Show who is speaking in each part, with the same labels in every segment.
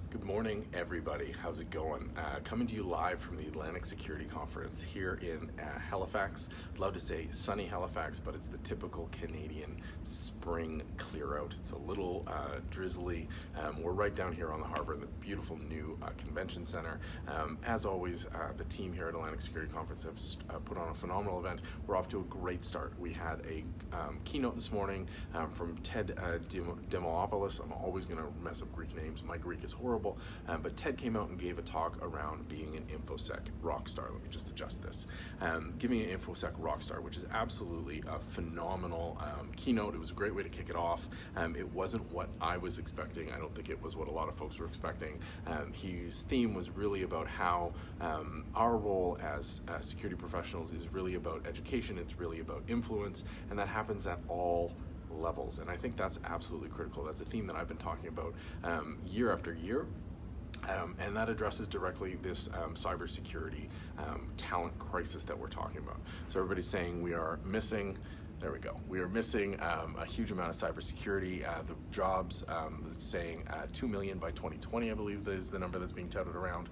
Speaker 1: Good morning, everybody. How's it going? Coming to you live from the Atlantic Security Conference here in Halifax. I'd love to say sunny Halifax, but it's the typical Canadian spring clear out. It's a little drizzly. We're right down here on the harbor in the beautiful new convention center. As always, the team here at Atlantic Security Conference have put on a phenomenal event. We're off to a great start. We had a keynote this morning from Ted Demopoulos. I'm always going to mess up Greek names. My Greek is horrible. But Ted came out and gave a talk around being an InfoSec rock star. Let me just adjust this. Giving an InfoSec rock star, which is absolutely a phenomenal keynote. It was a great way to kick it off. It wasn't what I was expecting. I don't think it was what a lot of folks were expecting. His theme was really about how our role as security professionals is really about education. It's really about influence, and that happens at all levels, and I think that's absolutely critical. That's a theme that I've been talking about year after year, and that addresses directly this cybersecurity talent crisis that we're talking about. So everybody's saying we are missing. There we go. We are missing a huge amount of cybersecurity. The jobs, it's saying 2 million by 2020, I believe is the number that's being touted around.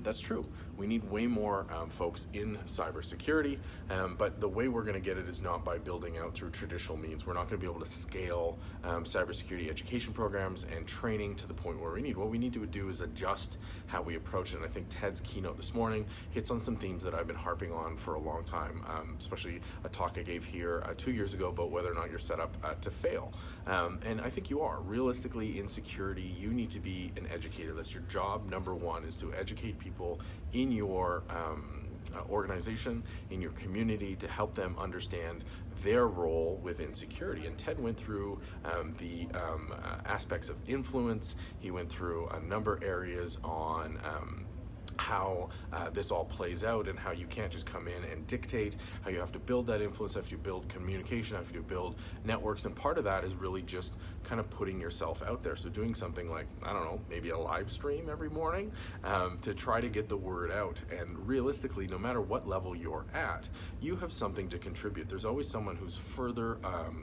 Speaker 1: That's true. We need way more folks in cybersecurity, but the way we're going to get it is not by building out through traditional means. We're not going to be able to scale cybersecurity education programs and training to the point where we need. What we need to do is adjust how we approach it. And I think Ted's keynote this morning hits on some themes that I've been harping on for a long time, especially a talk I gave here 2 years ago about whether or not you're set up to fail. And I think you are. Realistically, in security, you need to be an educator. That's your job. Number one is to educate people in your organization, in your community, to help them understand their role within security. And Ted went through the aspects of influence. He went through a number of areas on how this all plays out, and how you can't just come in and dictate, how you have to build that influence, how you build communication, how you build networks, and part of that is really just kind of putting yourself out there. So doing something like, I don't know, maybe a live stream every morning to try to get the word out. And realistically, no matter what level you're at, you have something to contribute. There's always someone who's further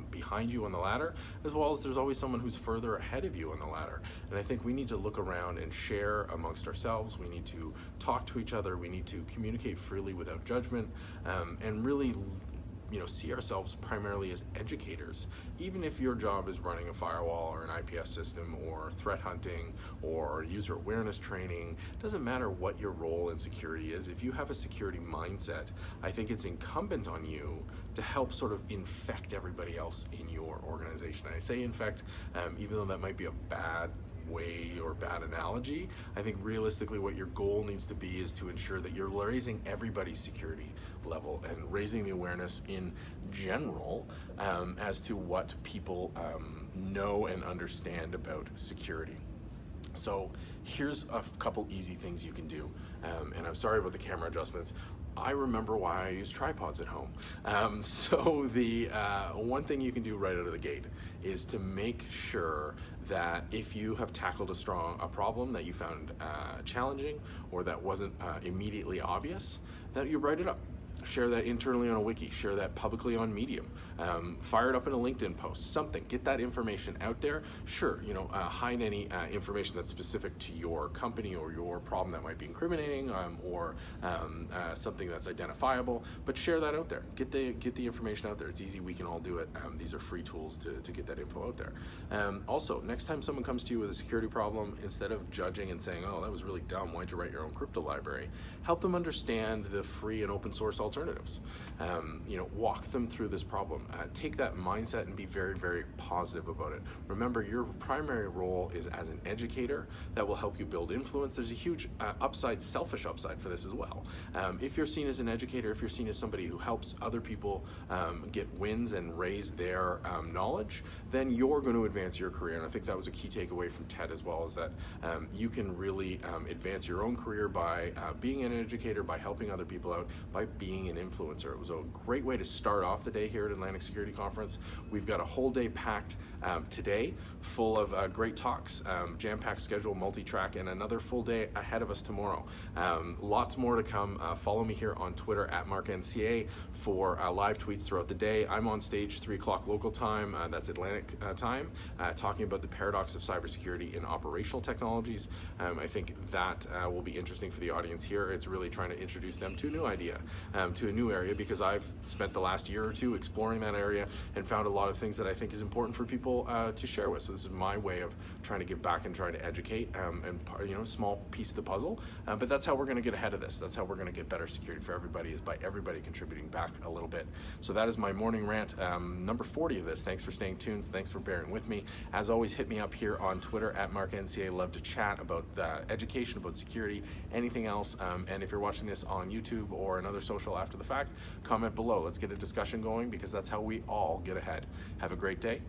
Speaker 1: behind you on the ladder, as well as there's always someone who's further ahead of you on the ladder. And I think we need to look around and share amongst ourselves. We need to talk to each other. We need to communicate freely without judgment, and really, see ourselves primarily as educators. Even if your job is running a firewall or an IPS system or threat hunting or user awareness training, doesn't matter what your role in security is. If you have a security mindset, I think it's incumbent on you to help sort of infect everybody else in your organization. I say infect, even though that might be a bad way or bad analogy. I think realistically what your goal needs to be is to ensure that you're raising everybody's security level and raising the awareness in general as to what people know and understand about security. So here's a couple easy things you can do, and I'm sorry about the camera adjustments. I remember why I use tripods at home. So the one thing you can do right out of the gate is to make sure that if you have tackled a problem that you found challenging or that wasn't immediately obvious, that you write it up. Share that internally on a wiki, share that publicly on Medium, fire it up in a LinkedIn post, something. Get that information out there. Sure, hide any information that's specific to your company or your problem that might be incriminating, or something that's identifiable, but share that out there. Get the information out there. It's easy, we can all do it. These are free tools to get that info out there. Also, next time someone comes to you with a security problem, instead of judging and saying, oh, that was really dumb, why'd you write your own crypto library? Help them understand the free and open source alternatives. Walk them through this problem. Take that mindset and be very, very positive about it. Remember, your primary role is as an educator that will help you build influence. There's a huge selfish upside for this as well. If you're seen as an educator, if you're seen as somebody who helps other people get wins and raise their knowledge, then you're going to advance your career. And I think that was a key takeaway from Ted as well, is that you can really advance your own career by being an educator, by helping other people out, by being being an influencer. It was a great way to start off the day here at Atlantic Security Conference. We've got a whole day packed today, full of great talks, jam-packed schedule, multi-track, and another full day ahead of us tomorrow. Lots more to come. Follow me here on Twitter at MarkNCA for live tweets throughout the day. I'm on stage 3 o'clock local time, that's Atlantic time, talking about the paradox of cybersecurity in operational technologies. I think that will be interesting for the audience here. It's really trying to introduce them to a new idea, to a new area, because I've spent the last year or two exploring that area and found a lot of things that I think is important for people to share with. So this is my way of trying to give back and trying to educate, and small piece of the puzzle. But that's how we're going to get ahead of this. That's how we're going to get better security for everybody, is by everybody contributing back a little bit. So that is my morning rant, number 40 of this. Thanks for staying tuned. Thanks for bearing with me. As always, hit me up here on Twitter at MarkNCA. Love to chat about education, about security, anything else. And if you're watching this on YouTube or another social after the fact, comment below. Let's get a discussion going, because that's how we all get ahead. Have a great day.